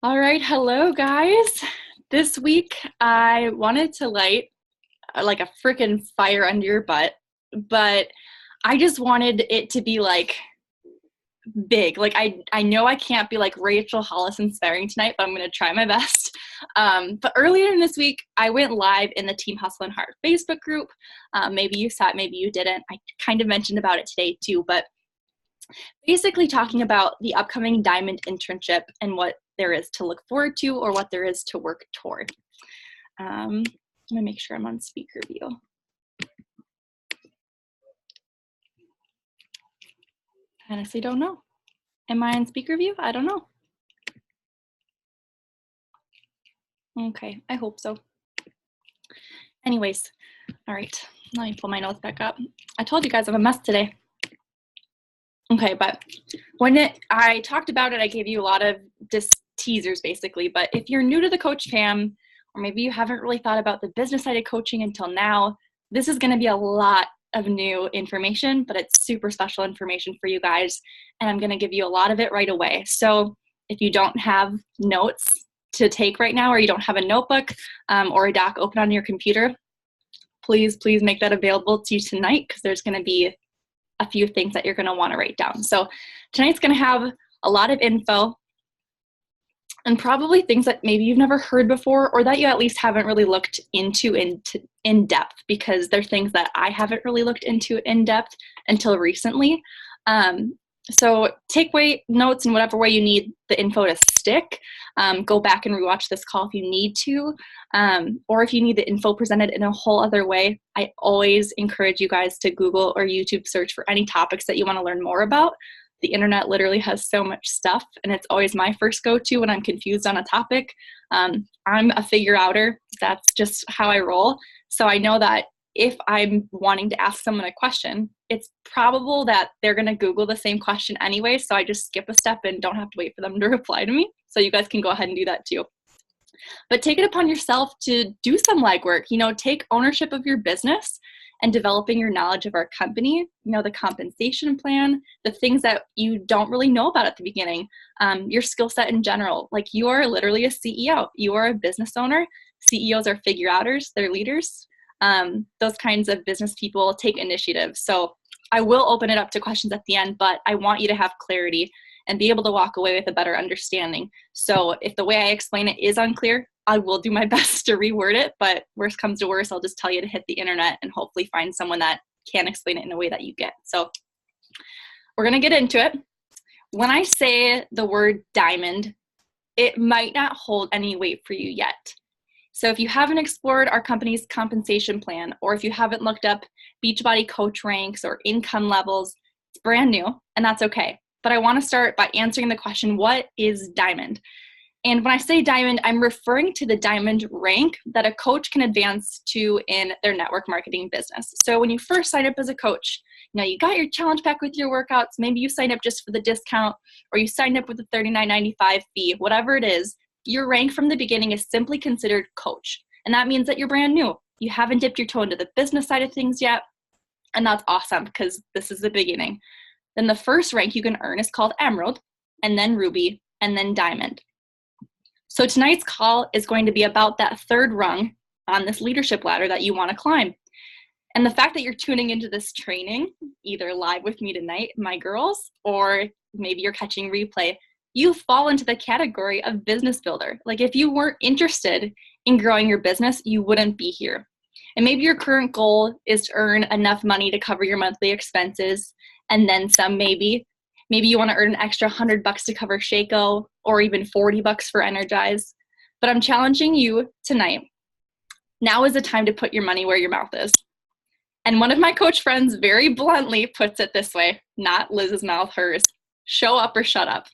All right, hello guys. This week I wanted to light like a freaking fire under your butt, but I just wanted it to be like big. Like I know I can't be like Rachel Hollis inspiring tonight, but I'm gonna try my best. But earlier in this week, I went live in the Team Hustle and Heart Facebook group. Maybe you saw it, maybe you didn't. I kind of mentioned about it today too, but basically talking about the upcoming Diamond internship and what there is to look forward to or what there is to work toward. I'm gonna make sure I'm on speaker view. Honestly don't know. Am I on speaker view? I don't know. Okay, I hope so. Anyways, all right, let me pull my notes back up. I told you guys I'm a mess today. Okay, but when I talked about it, I gave you a lot of teasers basically, but if you're new to the Coach Fam, or maybe you haven't really thought about the business side of coaching until now, this is gonna be a lot of new information, but it's super special information for you guys, and I'm gonna give you a lot of it right away. So if you don't have notes to take right now, or you don't have a notebook or a doc open on your computer, please make that available to you tonight, because there's gonna be a few things that you're going to want to write down. So tonight's going to have a lot of info and probably things that maybe you've never heard before, or that you at least haven't really looked into in depth, because they're things that I haven't really looked into in depth until recently. So take away notes in whatever way you need the info to stick. Go back and rewatch this call if you need to, or if you need the info presented in a whole other way. I always encourage you guys to Google or YouTube search for any topics that you want to learn more about. The internet literally has so much stuff, and it's always my first go-to when I'm confused on a topic. I'm a figure outer. That's just how I roll. So I know that if I'm wanting to ask someone a question, it's probable that they're going to Google the same question anyway. So I just skip a step and don't have to wait for them to reply to me. So you guys can go ahead and do that too. But take it upon yourself to do some legwork. Take ownership of your business and developing your knowledge of our company, the compensation plan, the things that you don't really know about at the beginning, your skill set in general. Like, you are literally a CEO. You are a business owner. CEOs are figure outers. They're leaders. Those kinds of business people take initiative. So I will open it up to questions at the end, but I want you to have clarity and be able to walk away with a better understanding. So if the way I explain it is unclear, I will do my best to reword it, but worst comes to worst, I'll just tell you to hit the internet and hopefully find someone that can explain it in a way that you get. So we're going to get into it. When I say the word diamond, it might not hold any weight for you yet. So if you haven't explored our company's compensation plan, or if you haven't looked up Beachbody coach ranks or income levels, it's brand new, and that's okay. But I want to start by answering the question, what is diamond? And when I say diamond, I'm referring to the diamond rank that a coach can advance to in their network marketing business. So when you first sign up as a coach, you got your challenge pack with your workouts, maybe you signed up just for the discount, or you signed up with the $39.95 fee, whatever it is, your rank from the beginning is simply considered coach. And that means that you're brand new. You haven't dipped your toe into the business side of things yet. And that's awesome, because this is the beginning. Then the first rank you can earn is called Emerald, and then Ruby, and then Diamond. So tonight's call is going to be about that third rung on this leadership ladder that you want to climb. And the fact that you're tuning into this training, either live with me tonight, my girls, or maybe you're catching replay, you fall into the category of business builder. Like, if you weren't interested in growing your business, you wouldn't be here. And maybe your current goal is to earn enough money to cover your monthly expenses, and then some. Maybe you want to earn an extra $100 to cover Shaco, or even $40 for Energize. But I'm challenging you tonight. Now is the time to put your money where your mouth is. And one of my coach friends very bluntly puts it this way, not Liz's mouth, hers: show up or shut up.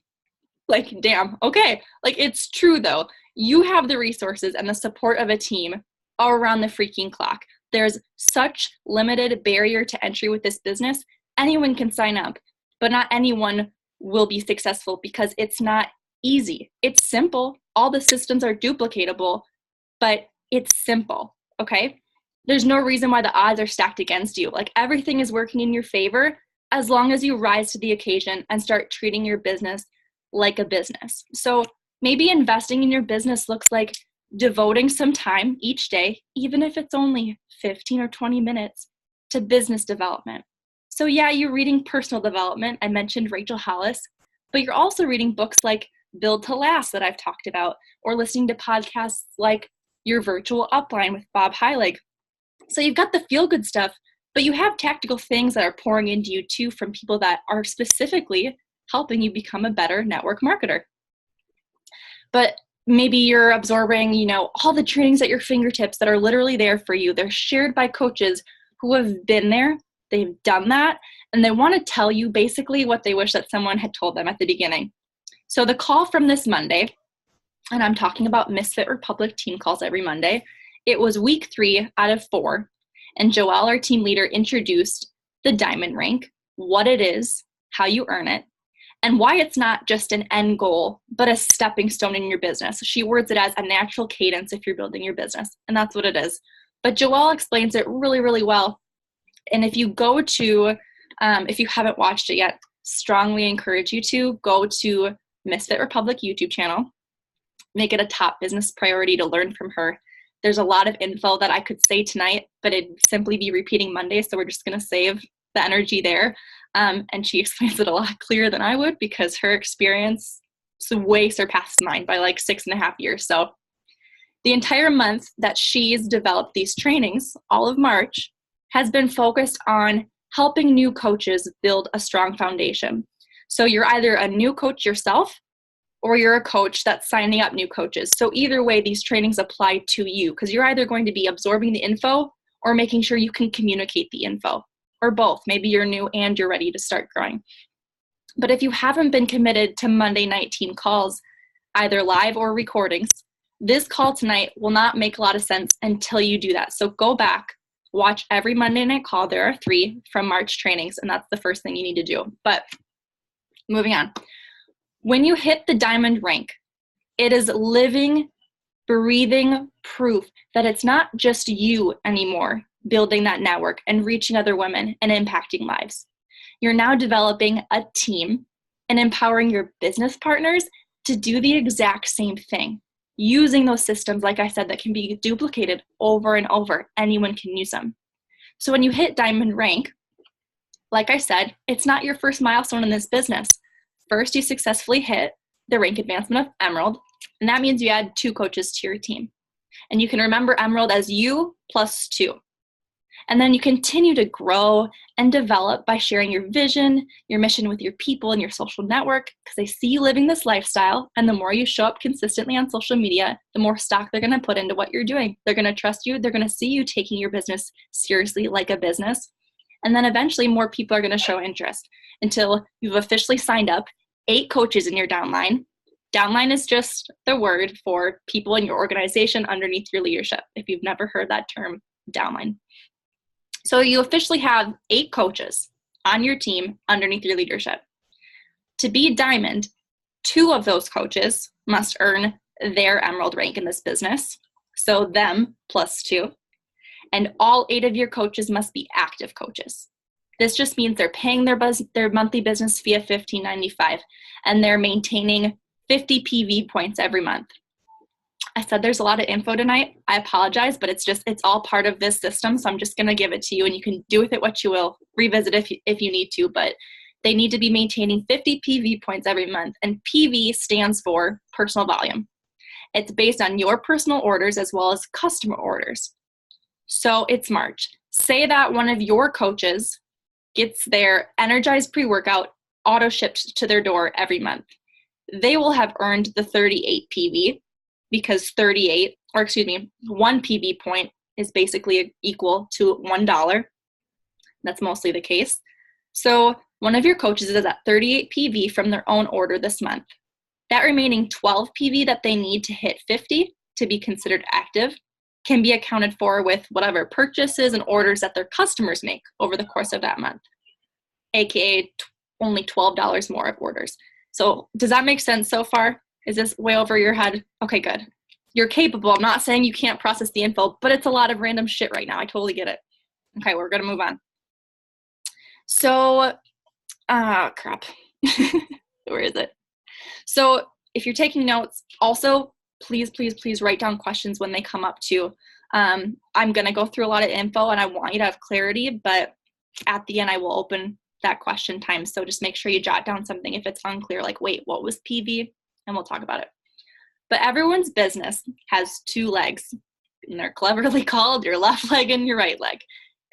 Like, damn, okay. Like, it's true though. You have the resources and the support of a team all around the freaking clock. There's such limited barrier to entry with this business. Anyone can sign up, but not anyone will be successful, because it's not easy. It's simple. All the systems are duplicatable, but it's simple, okay? There's no reason why the odds are stacked against you. Like, everything is working in your favor as long as you rise to the occasion and start treating your business like a business. So Maybe investing in your business looks like devoting some time each day, even if it's only 15 or 20 minutes, to business development. So yeah, you're reading personal development. I mentioned Rachel Hollis, but you're also reading books like Build to Last that I've talked about, or listening to podcasts like Your Virtual Upline with Bob Heilig. So you've got the feel-good stuff, but you have tactical things that are pouring into you too from people that are specifically helping you become a better network marketer. But maybe you're absorbing, all the trainings at your fingertips that are literally there for you. They're shared by coaches who have been there, they've done that, and they want to tell you basically what they wish that someone had told them at the beginning. So the call from this Monday, and I'm talking about Misfit Republic team calls every Monday, it was week 3 out of 4, and Joelle, our team leader, introduced the diamond rank, what it is, how you earn it, and why it's not just an end goal, but a stepping stone in your business. She words it as a natural cadence if you're building your business, and that's what it is. But Joelle explains it really, really well. And if you go to, if you haven't watched it yet, strongly encourage you to go to Misfit Republic YouTube channel, make it a top business priority to learn from her. There's a lot of info that I could say tonight, but it'd simply be repeating Monday, so we're just going to save the energy there. And she explains it a lot clearer than I would because her experience way surpassed mine by like 6.5 years. So the entire month that she's developed these trainings, all of March, has been focused on helping new coaches build a strong foundation. So you're either a new coach yourself or you're a coach that's signing up new coaches. So either way, these trainings apply to you because you're either going to be absorbing the info or making sure you can communicate the info, or both. Maybe you're new and you're ready to start growing. But if you haven't been committed to Monday night team calls, either live or recordings, this call tonight will not make a lot of sense until you do that. So go back, watch every Monday night call. There are 3 from March trainings, and that's the first thing you need to do. But moving on. When you hit the diamond rank, it is living, breathing proof that it's not just you anymore building that network and reaching other women and impacting lives. You're now developing a team and empowering your business partners to do the exact same thing, using those systems, like I said, that can be duplicated over and over. Anyone can use them. So when you hit diamond rank, like I said, it's not your first milestone in this business. First, you successfully hit the rank advancement of Emerald, and that means you add 2 coaches to your team. And you can remember Emerald as you plus 2. And then you continue to grow and develop by sharing your vision, your mission with your people and your social network, because they see you living this lifestyle. And the more you show up consistently on social media, the more stock they're going to put into what you're doing. They're going to trust you. They're going to see you taking your business seriously like a business. And then eventually more people are going to show interest until you've officially signed up 8 coaches in your downline. Downline is just the word for people in your organization underneath your leadership, if you've never heard that term, downline. So you officially have 8 coaches on your team underneath your leadership. To be diamond, 2 of those coaches must earn their Emerald rank in this business, so them plus 2. And all 8 of your coaches must be active coaches. This just means they're paying their monthly business fee of $15.95, and they're maintaining 50 PV points every month. I said there's a lot of info tonight. I apologize, but it's all part of this system, so I'm just going to give it to you, and you can do with it what you will. Revisit if you need to, but they need to be maintaining 50 PV points every month, and PV stands for personal volume. It's based on your personal orders as well as customer orders. So it's March. Say that one of your coaches gets their Energized pre-workout auto-shipped to their door every month. They will have earned the 38 PV because 1 PV point is basically equal to $1. That's mostly the case. So one of your coaches is at 38 PV from their own order this month. That remaining 12 PV that they need to hit 50 to be considered active can be accounted for with whatever purchases and orders that their customers make over the course of that month, aka only $12 more of orders. So does that make sense so far? Is this way over your head? Okay, good. You're capable. I'm not saying you can't process the info, but it's a lot of random shit right now. I totally get it. Okay, we're going to move on. So, crap. Where is it? So if you're taking notes, also, please, please, please write down questions when they come up too. I'm going to go through a lot of info and I want you to have clarity, but at the end, I will open that question time. So just make sure you jot down something if it's unclear, like, wait, what was PV? And we'll talk about it. But everyone's business has two legs, and they're cleverly called your left leg and your right leg.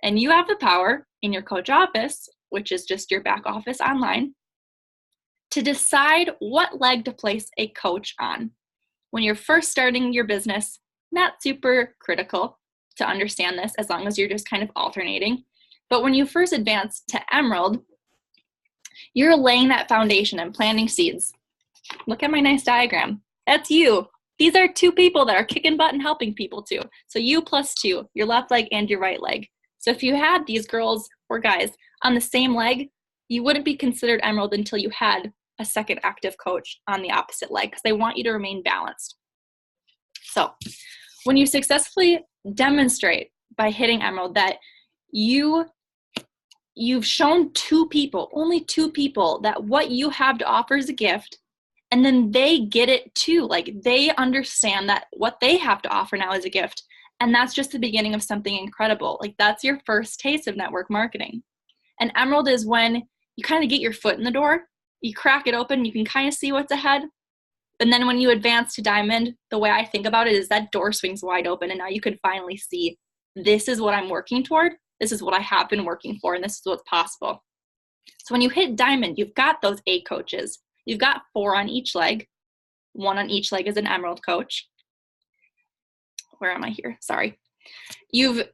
And you have the power in your coach office, which is just your back office online, to decide what leg to place a coach on. When you're first starting your business, not super critical to understand this as long as you're just kind of alternating. But when you first advance to Emerald, you're laying that foundation and planting seeds. Look at my nice diagram. That's you. These are two people that are kicking butt and helping people too. So you plus two, your left leg and your right leg. So if you had these girls or guys on the same leg, you wouldn't be considered Emerald until you had a second active coach on the opposite leg, because they want you to remain balanced. So when you successfully demonstrate by hitting Emerald that you've shown two people, only two people, that what you have to offer is a gift, and then they get it too. Like, they understand that what they have to offer now is a gift. And that's just the beginning of something incredible. Like, that's your first taste of network marketing. And Emerald is when you kind of get your foot in the door, you crack it open, you can kind of see what's ahead. And then when you advance to Diamond, the way I think about it is that door swings wide open, and now you can finally see, this is what I'm working toward. This is what I have been working for, and this is what's possible. So when you hit Diamond, you've got those 8 coaches. You've got 4 on each leg. 1 on each leg is an Emerald coach. Where am I here? Sorry. You've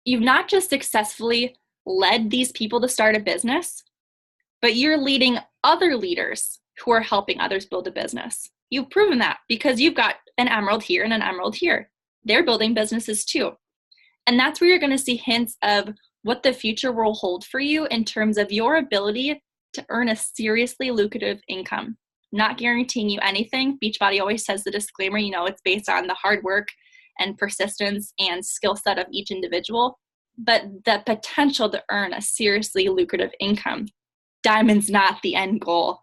not just successfully led these people to start a business, but you're leading other leaders who are helping others build a business. You've proven that because you've got an Emerald here and an Emerald here. They're building businesses too. And that's where you're going to see hints of what the future will hold for you in terms of your ability to earn a seriously lucrative income. Not guaranteeing you anything. Beachbody always says the disclaimer, it's based on the hard work and persistence and skill set of each individual, but the potential to earn a seriously lucrative income. Diamond's not the end goal.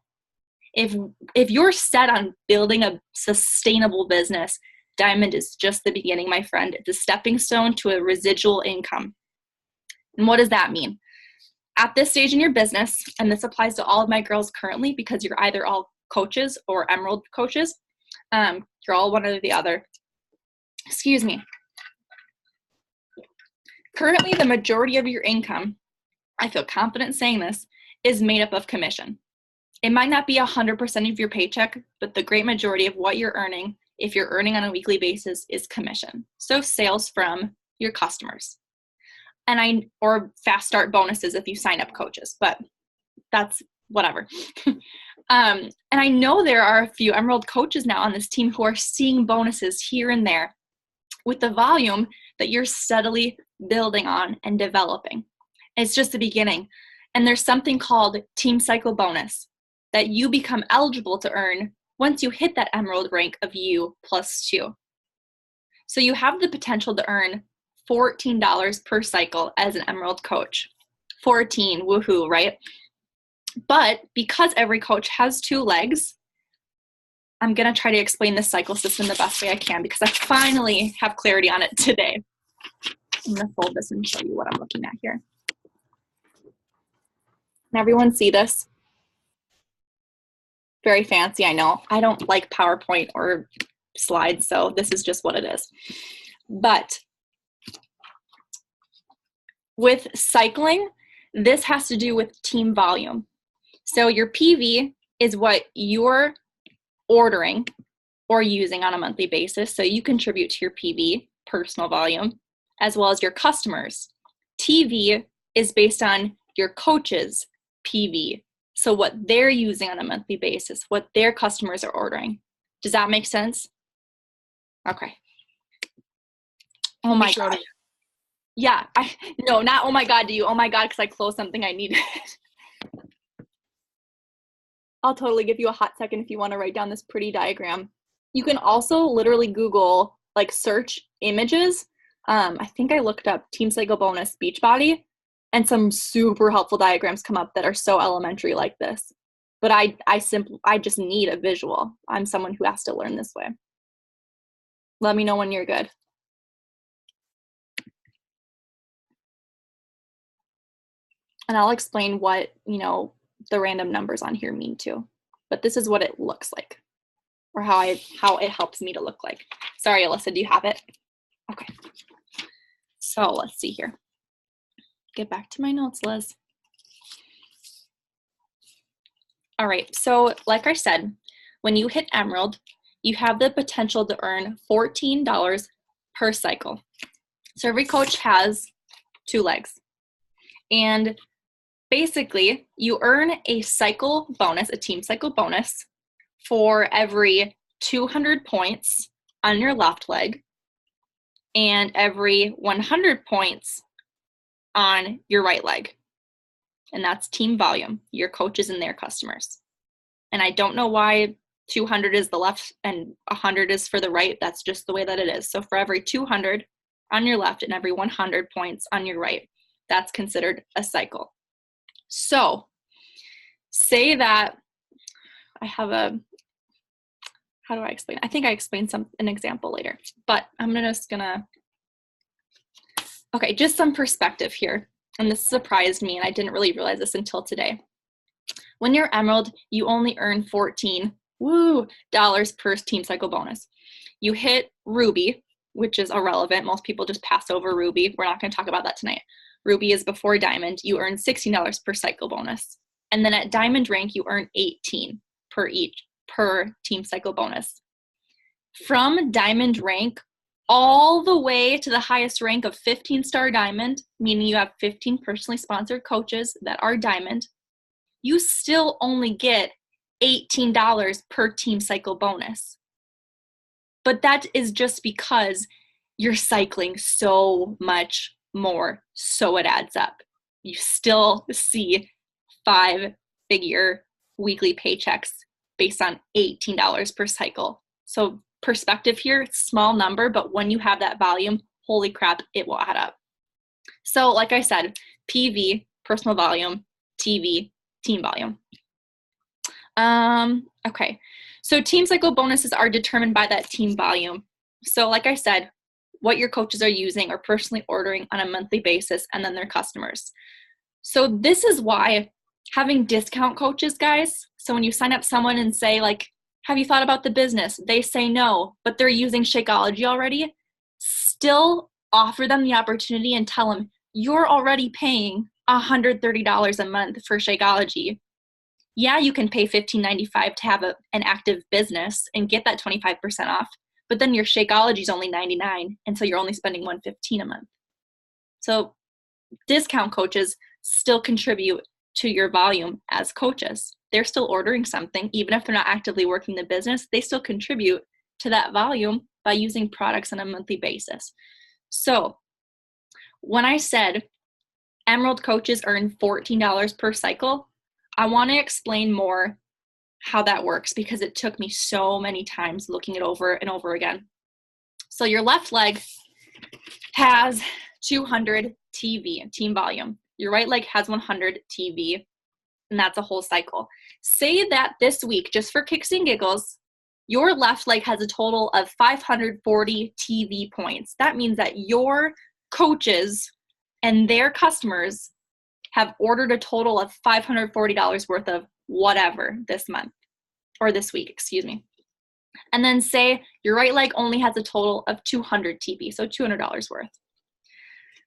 If you're set on building a sustainable business, Diamond is just the beginning, my friend. It's a stepping stone to a residual income. And what does that mean? At this stage in your business, and this applies to all of my girls currently because you're either all coaches or Emerald coaches, you're all one or the other. Excuse me. Currently, the majority of your income, I feel confident saying this, is made up of commission. It might not be 100% of your paycheck, but the great majority of what you're earning, if you're earning on a weekly basis, is commission. So sales from your customers. Or fast start bonuses if you sign up coaches, but that's whatever. And I know there are a few Emerald coaches now on this team who are seeing bonuses here and there with the volume that you're steadily building on and developing. It's just the beginning. And there's something called Team Cycle Bonus that you become eligible to earn once you hit that Emerald rank of U plus 2. So you have the potential to earn $14 per cycle as an Emerald coach. 14, woohoo, right? But because every coach has 2 legs, I'm going to try to explain this cycle system the best way I can because I finally have clarity on it today. I'm going to fold this and show you what I'm looking at here. Can everyone see this? Very fancy, I know. I don't like PowerPoint or slides, so this is just what it is. But with cycling, this has to do with team volume. So your PV is what you're ordering or using on a monthly basis. So you contribute to your PV, personal volume, as well as your customers. TV is based on your coaches' PV. So what they're using on a monthly basis, what their customers are ordering. Does that make sense? Okay. Oh my God. Yeah. No, not oh my God to you. Oh my God, because I closed something I needed. I'll totally give you a hot second if you want to write down this pretty diagram. You can also literally Google, like search images. I think I looked up Team Cycle Bonus Beachbody, and some super helpful diagrams come up that are so elementary like this. But I just need a visual. I'm someone who has to learn this way. Let me know when you're good. And I'll explain what, the random numbers on here mean too. But this is what it looks like, or how it helps me to look like. Sorry, Alyssa, do you have it? Okay. So let's see here. Get back to my notes, Liz. All right, so like I said, when you hit Emerald, you have the potential to earn $14 per cycle. So every coach has 2 legs. And basically, you earn a cycle bonus, a team cycle bonus, for every 200 points on your left leg and every 100 points on your right leg. And that's team volume, your coaches and their customers. And I don't know why 200 is the left and 100 is for the right. That's just the way that it is. So for every 200 on your left and every 100 points on your right, that's considered a cycle. So say that I have how do I explain? I think I explained an example later, but I'm just gonna, okay, just some perspective here. And this surprised me, and I didn't really realize this until today. When you're Emerald, you only earn $14 per team cycle bonus. You hit Ruby, which is irrelevant. Most people just pass over Ruby. We're not going to talk about that tonight. Ruby is before Diamond. You earn $16 per cycle bonus. And then at Diamond rank, you earn $18 per team cycle bonus. From Diamond rank all the way to the highest rank of 15-star Diamond, meaning you have 15 personally sponsored coaches that are Diamond, you still only get $18 per team cycle bonus. But that is just because you're cycling so much more, so it adds up. You still see 5-figure weekly paychecks based on $18 per cycle. So perspective here, small number, but when you have that volume, holy crap, it will add up. So like I said, PV, personal volume, TV, team volume. Okay, so team cycle bonuses are determined by that team volume. So like I said, what your coaches are using or personally ordering on a monthly basis, and then their customers. So this is why having discount coaches, guys, so when you sign up someone and say like, have you thought about the business? They say no, but they're using Shakeology already. Still offer them the opportunity and tell them, you're already paying $130 a month for Shakeology. Yeah, you can pay $15.95 to have an active business and get that 25% off, but then your Shakeology is only $99, and so you're only spending $115 a month. So discount coaches still contribute to your volume as coaches. They're still ordering something, even if they're not actively working the business, they still contribute to that volume by using products on a monthly basis. So when I said Emerald coaches earn $14 per cycle, I want to explain more how that works because it took me so many times looking it over and over again. So your left leg has 200 TV, team volume. Your right leg has 100 TV, and that's a whole cycle. Say that this week, just for kicks and giggles, your left leg has a total of 540 TV points. That means that your coaches and their customers have ordered a total of $540 worth of whatever this month, or this week, excuse me. And then say your right leg only has a total of 200 TV, so $200 worth.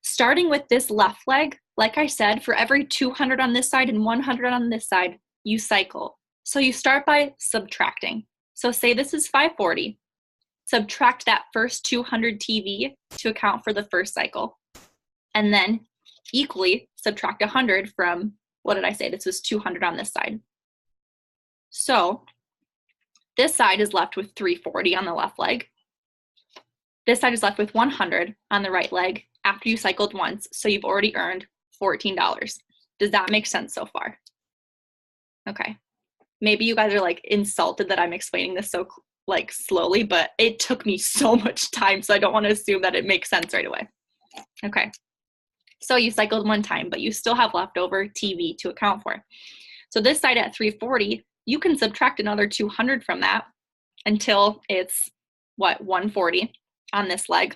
Starting with this left leg, like I said, for every 200 on this side and 100 on this side, you cycle. So you start by subtracting. So say this is 540. Subtract that first 200 TV to account for the first cycle. And then equally subtract 100 from, what did I say? This was 200 on this side. So this side is left with 340 on the left leg. This side is left with 100 on the right leg after you cycled once. So you've already earned $14. Does that make sense so far? Okay. Maybe you guys are like insulted that I'm explaining this so like slowly, but it took me so much time. So I don't want to assume that it makes sense right away. Okay. So you cycled one time, but you still have leftover TV to account for. So this side at 340, you can subtract another 200 from that until it's 140 on this leg.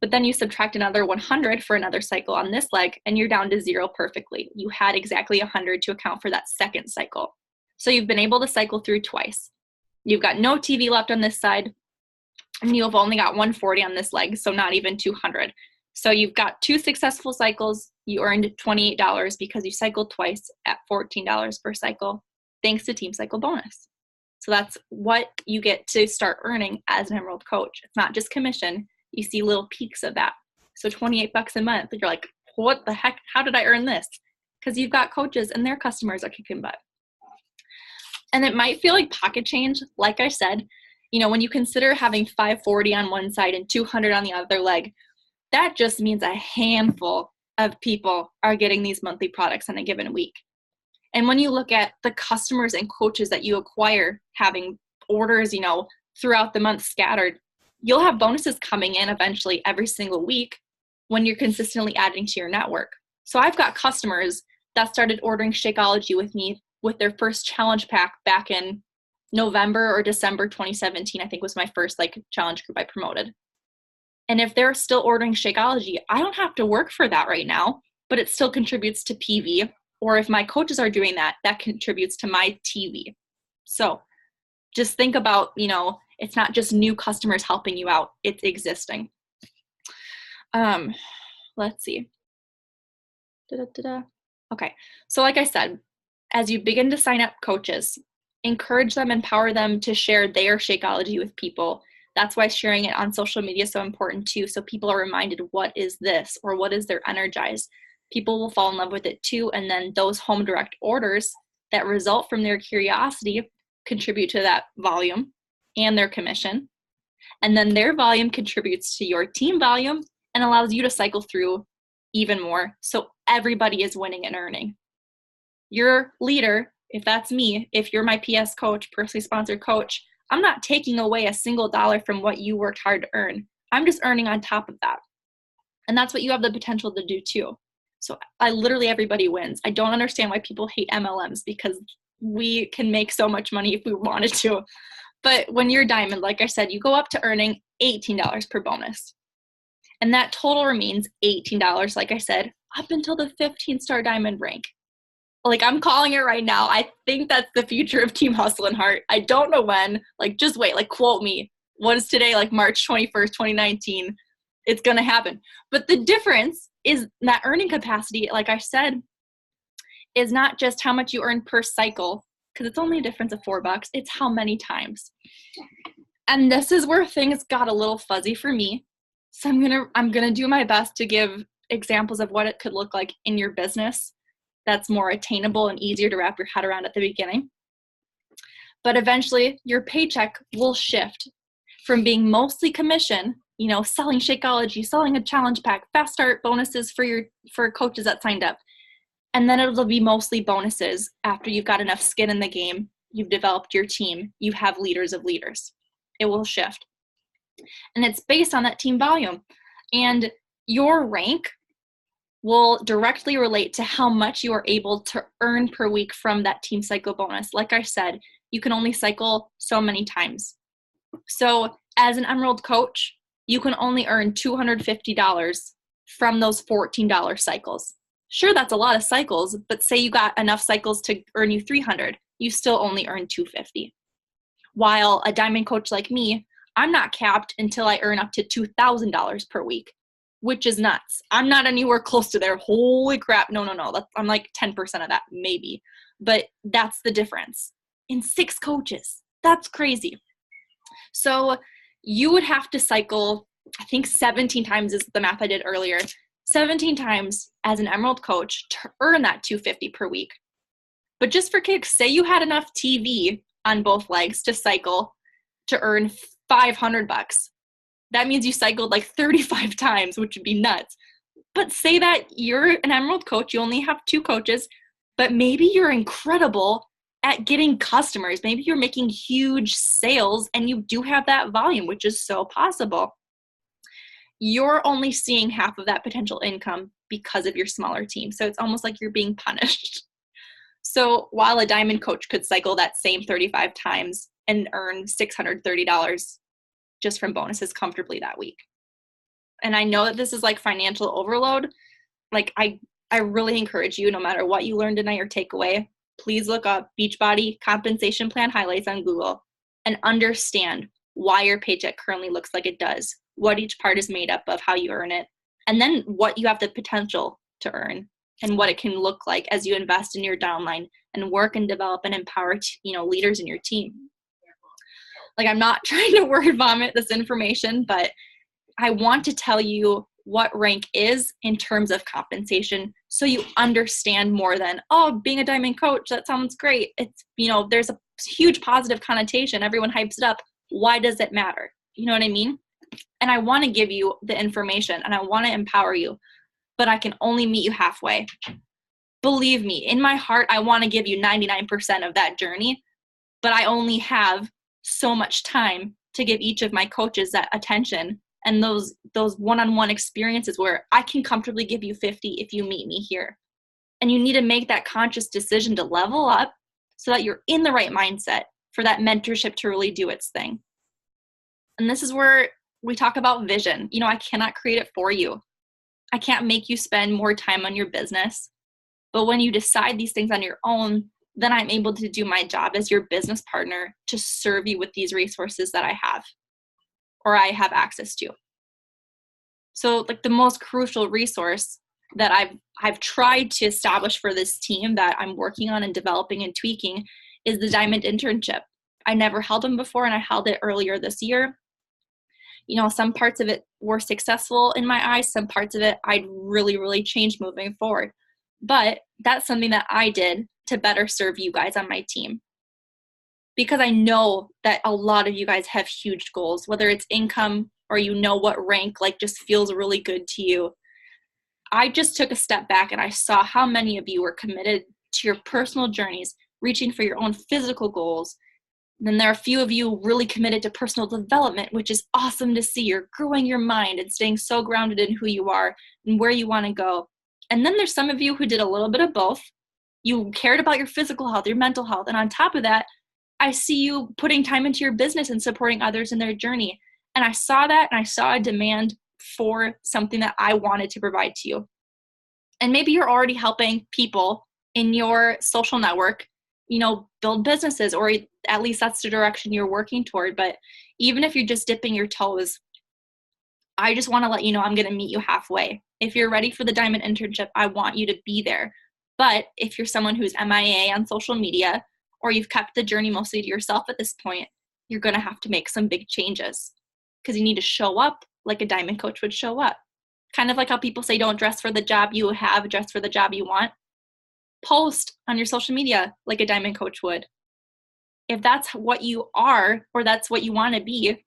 But then you subtract another 100 for another cycle on this leg, and you're down to 0 perfectly. You had exactly 100 to account for that second cycle. So you've been able to cycle through twice. You've got no TV left on this side, and you've only got 140 on this leg, so not even 200. So you've got 2 successful cycles. You earned $28 because you cycled twice at $14 per cycle, thanks to Team Cycle Bonus. So that's what you get to start earning as an Emerald coach. It's not just commission. You see little peaks of that. So $28 a month, you're like, what the heck? How did I earn this? Because you've got coaches and their customers are kicking butt. And it might feel like pocket change. Like I said, when you consider having 540 on one side and 200 on the other leg, that just means a handful of people are getting these monthly products in a given week. And when you look at the customers and coaches that you acquire having orders, throughout the month scattered, you'll have bonuses coming in eventually every single week when you're consistently adding to your network. So I've got customers that started ordering Shakeology with me with their first challenge pack back in November or December 2017, I think was my first challenge group I promoted. And if they're still ordering Shakeology, I don't have to work for that right now, but it still contributes to PV. Or if my coaches are doing that, that contributes to my TV. So just think about, it's not just new customers helping you out, it's existing. Let's see. Okay, so like I said, as you begin to sign up coaches, encourage them, empower them to share their Shakeology with people. That's why sharing it on social media is so important too, so people are reminded, what is this, or what is their Energize? People will fall in love with it too, and then those home direct orders that result from their curiosity contribute to that volume and their commission. And then their volume contributes to your team volume and allows you to cycle through even more. So everybody is winning and earning. Your leader, if that's me, if you're my PS coach, personally sponsored coach, I'm not taking away a single dollar from what you worked hard to earn. I'm just earning on top of that. And that's what you have the potential to do too. So everybody wins. I don't understand why people hate MLMs, because we can make so much money if we wanted to. But when you're diamond, like I said, you go up to earning $18 per bonus. And that total remains $18, like I said, up until the 15-star diamond rank. I'm calling it right now. I think that's the future of Team Hustle and Heart. I don't know when. Just wait. Quote me. What is today? March 21st, 2019. It's going to happen. But the difference is that earning capacity, like I said, is not just how much you earn per cycle, because it's only a difference of $4. It's how many times. And this is where things got a little fuzzy for me. So I'm gonna do my best to give examples of what it could look like in your business that's more attainable and easier to wrap your head around at the beginning. But eventually your paycheck will shift from being mostly commission, selling Shakeology, selling a challenge pack, fast start bonuses for coaches that signed up. And then it'll be mostly bonuses after you've got enough skin in the game, you've developed your team, you have leaders of leaders. It will shift. And it's based on that team volume. And your rank will directly relate to how much you are able to earn per week from that Team Cycle bonus. Like I said, you can only cycle so many times. So as an Emerald coach, you can only earn $250 from those $14 cycles. Sure, that's a lot of cycles, but say you got enough cycles to earn you $300, you still only earn $250. While a diamond coach like me, I'm not capped until I earn up to $2,000 per week, which is nuts. I'm not anywhere close to there. Holy crap. No. I'm 10% of that, maybe. But that's the difference. In 6 coaches. That's crazy. So you would have to cycle, I think 17 times is the math I did earlier, 17 times as an Emerald coach to earn that $250 per week. But just for kicks, say you had enough TV on both legs to cycle to earn $500. That means you cycled 35 times, which would be nuts. But say that you're an Emerald coach, you only have 2 coaches, but maybe you're incredible at getting customers. Maybe you're making huge sales and you do have that volume, which is so possible. You're only seeing half of that potential income because of your smaller team. So it's almost like you're being punished. So while a diamond coach could cycle that same 35 times and earn $630 just from bonuses comfortably that week. And I know that this is like financial overload. Like I really encourage you, no matter what you learned tonight or takeaway, please look up Beachbody compensation plan highlights on Google and understand why your paycheck currently looks like it does, what each part is made up of, how you earn it, and then what you have the potential to earn and what it can look like as you invest in your downline and work and develop and empower leaders in your team. Like, I'm not trying to word vomit this information, but I want to tell you what rank is in terms of compensation so you understand more than, oh, being a diamond coach, that sounds great. It's, there's a huge positive connotation. Everyone hypes it up. Why does it matter? You know what I mean? And I want to give you the information and I want to empower you, but I can only meet you halfway. Believe me, in my heart, I want to give you 99% of that journey, but I only have so much time to give each of my coaches that attention and those one-on-one experiences where I can comfortably give you 50 if you meet me here. And you need to make that conscious decision to level up so that you're in the right mindset for that mentorship to really do its thing. And this is where we talk about vision. I cannot create it for you. I can't make you spend more time on your business. But when you decide these things on your own, then I'm able to do my job as your business partner to serve you with these resources that I have or I have access to. So like the most crucial resource that I've tried to establish for this team that I'm working on and developing and tweaking is the Diamond Internship. I never held them before and I held it earlier this year. Some parts of it were successful in my eyes. Some parts of it I'd really, really changed moving forward. But that's something that I did to better serve you guys on my team. Because I know that a lot of you guys have huge goals, whether it's income or what rank like just feels really good to you. I just took a step back and I saw how many of you were committed to your personal journeys, reaching for your own physical goals. And then there are a few of you really committed to personal development, which is awesome to see. You're growing your mind and staying so grounded in who you are and where you want to go. And then there's some of you who did a little bit of both. You cared about your physical health, your mental health. And on top of that, I see you putting time into your business and supporting others in their journey. And I saw that and I saw a demand for something that I wanted to provide to you. And maybe you're already helping people in your social network, build businesses, or at least that's the direction you're working toward. But even if you're just dipping your toes, I just want to let you know I'm going to meet you halfway. If you're ready for the Diamond Internship, I want you to be there. But if you're someone who's MIA on social media, or you've kept the journey mostly to yourself at this point, you're going to have to make some big changes because you need to show up like a diamond coach would show up. Kind of like how people say don't dress for the job you have, dress for the job you want. Post on your social media like a diamond coach would. If that's what you are or that's what you want to be,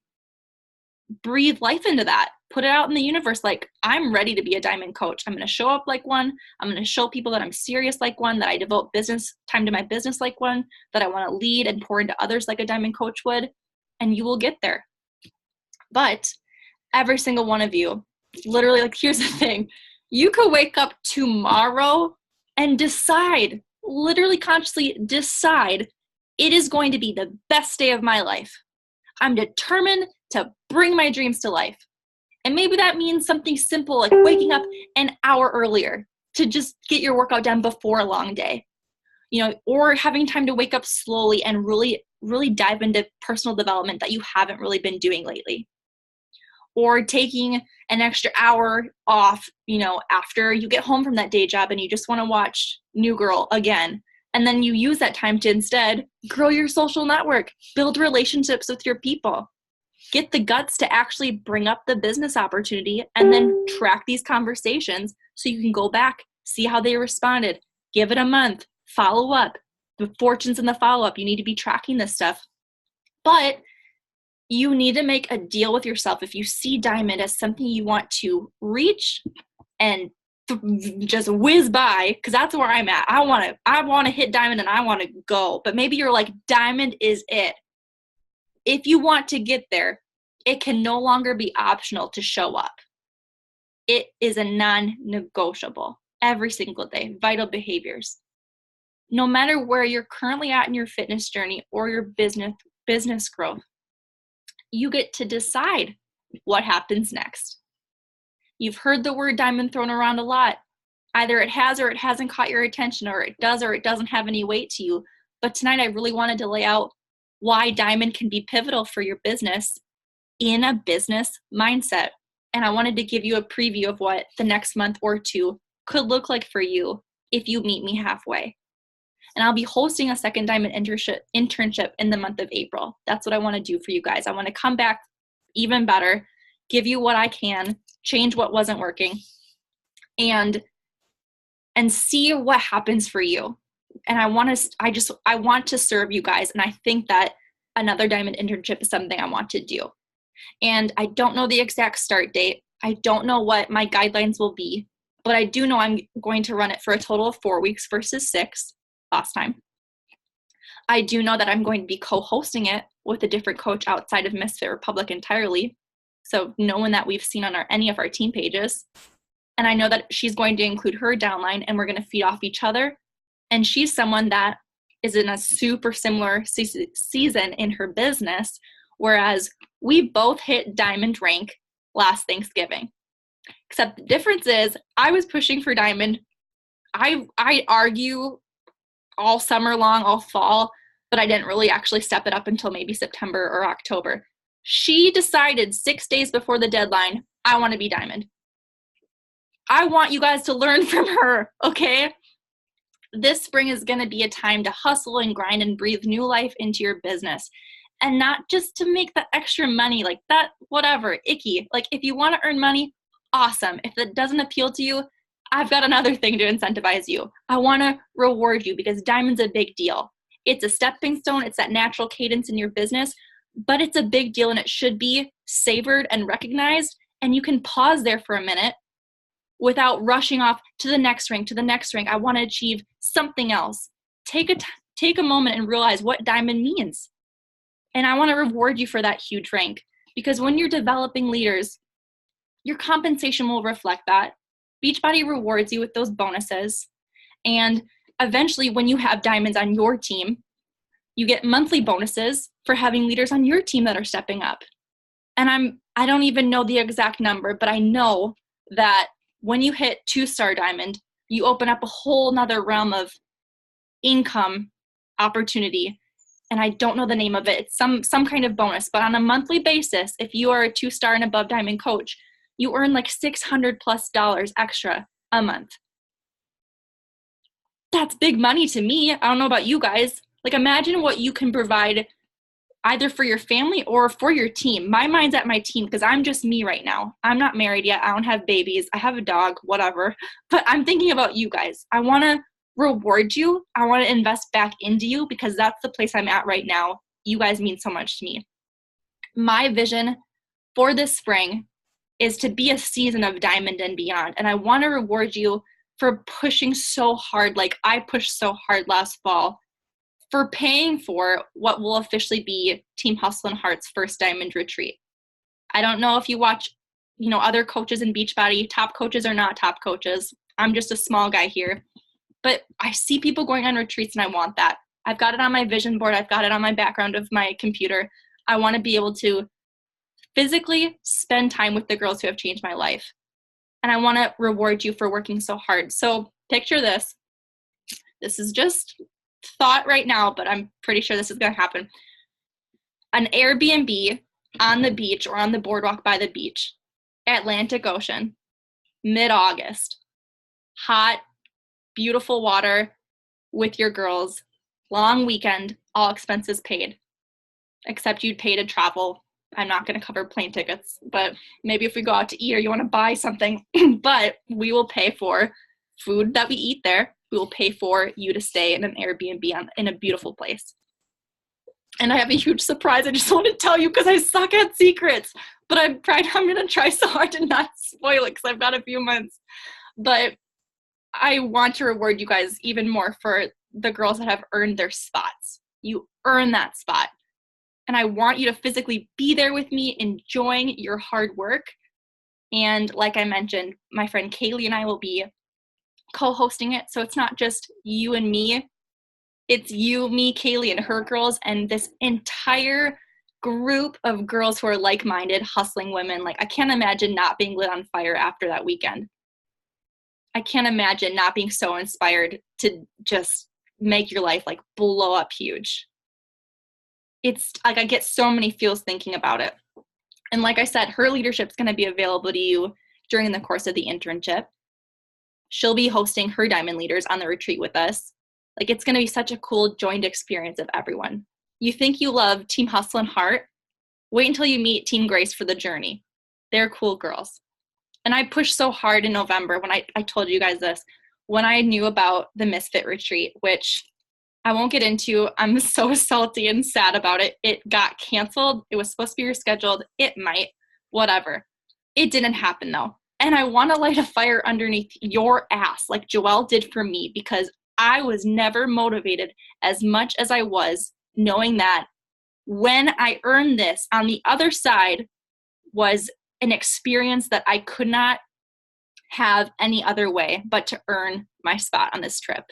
breathe life into that. Put it out in the universe like, I'm ready to be a diamond coach. I'm going to show up like one. I'm going to show people that I'm serious like one, that I devote business time to my business like one, that I want to lead and pour into others like a diamond coach would, and you will get there. But every single one of you, literally, like, here's the thing. You could wake up tomorrow and decide, literally consciously decide, it is going to be the best day of my life. I'm determined to bring my dreams to life. And maybe that means something simple like waking up an hour earlier to just get your workout done before a long day, or having time to wake up slowly and really, really dive into personal development that you haven't really been doing lately. Or taking an extra hour off, after you get home from that day job and you just want to watch New Girl again. And then you use that time to instead grow your social network, build relationships with your people. Get the guts to actually bring up the business opportunity and then track these conversations so you can go back, see how they responded, give it a month, follow up. The fortunes in the follow-up, you need to be tracking this stuff. But you need to make a deal with yourself. If you see diamond as something you want to reach and just whiz by, because that's where I'm at. I want to hit diamond and I want to go. But maybe you're like, diamond is it. If you want to get there, it can no longer be optional to show up. It is a non-negotiable every single day, vital behaviors. no matter where you're currently at in your fitness journey or your business growth, you get to decide what happens next. You've heard the word diamond thrown around a lot. Either it has or it hasn't caught your attention, or it does or it doesn't have any weight to you. But tonight I really wanted to lay out why diamond can be pivotal for your business in a business mindset. And I wanted to give you a preview of what the next month or two could look like for you if you meet me halfway. And I'll be hosting a second diamond internship in the month of April. That's what I want to do for you guys. I want to come back even better, give you what I can, change what wasn't working, and see what happens for you. And I want to serve you guys. And I think that another diamond internship is something I want to do. And I don't know the exact start date. I don't know what my guidelines will be, but I do know I'm going to run it for a total of 4 weeks versus 6 last time. I do know that I'm going to be co-hosting it with a different coach outside of Misfit Republic entirely. So no one that we've seen on any of our team pages. And I know that she's going to include her downline, and we're going to feed off each other. And she's someone that is in a super similar season in her business, whereas we both hit diamond rank last Thanksgiving. Except the difference is I was pushing for diamond. I argue all summer long, all fall, but I didn't really actually step it up until maybe September or October. She decided 6 days before the deadline, I want to be diamond. I want you guys to learn from her, okay? This spring is going to be a time to hustle and grind and breathe new life into your business. And not just to make that extra money, like that, whatever, icky. Like if you want to earn money, awesome. If it doesn't appeal to you, I've got another thing to incentivize you. I want to reward you because diamond's a big deal. It's a stepping stone. It's that natural cadence in your business, but it's a big deal and it should be savored and recognized. And you can pause there for a minute without rushing off to the next rank, I want to achieve something else. Take a moment and realize what diamond means. And I want to reward you for that huge rank, because when you're developing leaders, your compensation will reflect that. Beachbody rewards you with those bonuses. And eventually when you have diamonds on your team, you get monthly bonuses for having leaders on your team that are stepping up. And I don't even know the exact number, but I know that when you hit 2-star diamond, you open up a whole nother realm of income opportunity. And I don't know the name of it. It's some kind of bonus, but on a monthly basis, if you are a 2-star and above diamond coach, you earn like $600+ extra a month. That's big money to me. I don't know about you guys. Like imagine what you can provide either for your family or for your team. My mind's at my team because I'm just me right now. I'm not married yet. I don't have babies. I have a dog, whatever. But I'm thinking about you guys. I want to reward you. I want to invest back into you because that's the place I'm at right now. You guys mean so much to me. My vision for this spring is to be a season of diamond and beyond. And I want to reward you for pushing so hard, like I pushed so hard last fall, for paying for what will officially be Team Hustle and Heart's first diamond retreat. I don't know if you watch, other coaches in Beachbody, top coaches or not top coaches. I'm just a small guy here. But I see people going on retreats and I want that. I've got it on my vision board. I've got it on my background of my computer. I want to be able to physically spend time with the girls who have changed my life. And I want to reward you for working so hard. So picture this. This is just thought right now, but I'm pretty sure this is going to happen. An Airbnb on the beach or on the boardwalk by the beach, Atlantic Ocean, mid-August, hot, beautiful water with your girls, long weekend, all expenses paid, except you'd pay to travel. I'm not going to cover plane tickets, but maybe if we go out to eat or you want to buy something, but we will pay for food that we eat there. We will pay for you to stay in an Airbnb in a beautiful place. And I have a huge surprise I just want to tell you because I suck at secrets, but I'm going to try so hard to not spoil it because I've got a few months. But I want to reward you guys even more for the girls that have earned their spots. You earn that spot. And I want you to physically be there with me, enjoying your hard work. And like I mentioned, my friend Kaylee and I will be co-hosting it. So it's not just you and me It's you, me, Kaylee, and her girls, and this entire group of girls who are like-minded, hustling women. Like, I can't imagine not being lit on fire after that weekend. I can't imagine not being so inspired to just make your life like blow up huge. It's like I get so many feels thinking about it. And like I said, her leadership is going to be available to you during the course of the internship. She'll be hosting her Diamond Leaders on the retreat with us. Like, it's going to be such a cool joined experience of everyone. You think you love Team Hustle and Heart? Wait until you meet Team Grace for the journey. They're cool girls. And I pushed so hard in November when I told you guys this, when I knew about the Misfit retreat, which I won't get into. I'm so salty and sad about it. It got canceled. It was supposed to be rescheduled. It might, whatever. It didn't happen though. And I want to light a fire underneath your ass like Joelle did for me, because I was never motivated as much as I was knowing that when I earned this on the other side was an experience that I could not have any other way but to earn my spot on this trip.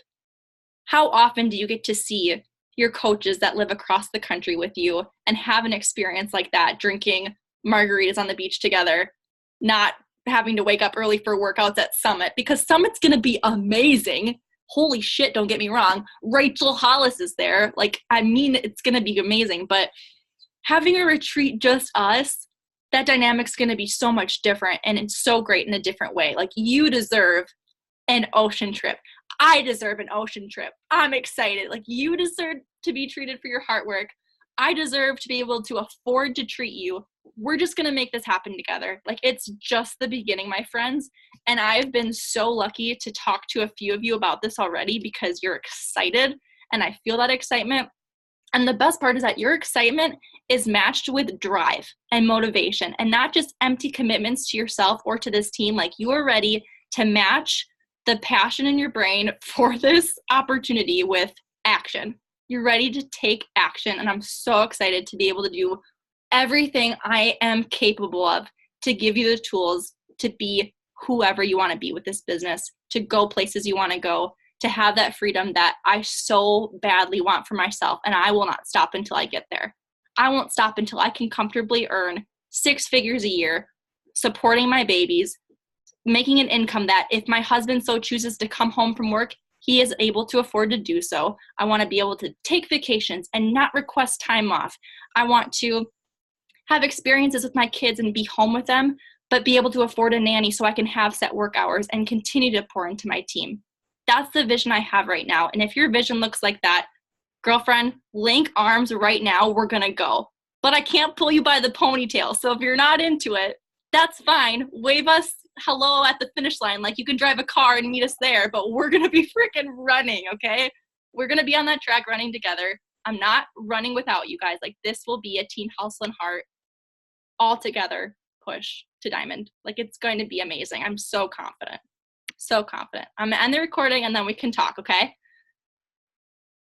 How often do you get to see your coaches that live across the country with you and have an experience like that, drinking margaritas on the beach together, not having to wake up early for workouts at Summit, because Summit's going to be amazing. Holy shit, don't get me wrong. Rachel Hollis is there. Like, I mean, it's going to be amazing, but having a retreat just us, that dynamic's going to be so much different, and it's so great in a different way. Like, you deserve an ocean trip. I deserve an ocean trip. I'm excited. Like, you deserve to be treated for your hard work. I deserve to be able to afford to treat you. We're just going to make this happen together. Like, it's just the beginning, my friends. And I've been so lucky to talk to a few of you about this already because you're excited, and I feel that excitement. And the best part is that your excitement is matched with drive and motivation, and not just empty commitments to yourself or to this team. Like, you are ready to match the passion in your brain for this opportunity with action. You're ready to take action, and I'm so excited to be able to do everything I am capable of to give you the tools to be whoever you want to be with this business, to go places you want to go, to have that freedom that I so badly want for myself, and I will not stop until I get there. I won't stop until I can comfortably earn 6 figures a year, supporting my babies, making an income that if my husband so chooses to come home from work, he is able to afford to do so. I want to be able to take vacations and not request time off. I want to have experiences with my kids and be home with them, but be able to afford a nanny so I can have set work hours and continue to pour into my team. That's the vision I have right now. And if your vision looks like that, girlfriend, link arms right now. We're going to go. But I can't pull you by the ponytail. So if you're not into it, that's fine. Wave us hello at the finish line. Like, you can drive a car and meet us there, but we're going to be freaking running, okay? We're going to be on that track running together. I'm not running without you guys. Like, this will be a Team Hustle and Heart all together push to Diamond. Like, it's going to be amazing. I'm so confident. So confident. I'm going to end the recording and then we can talk, okay?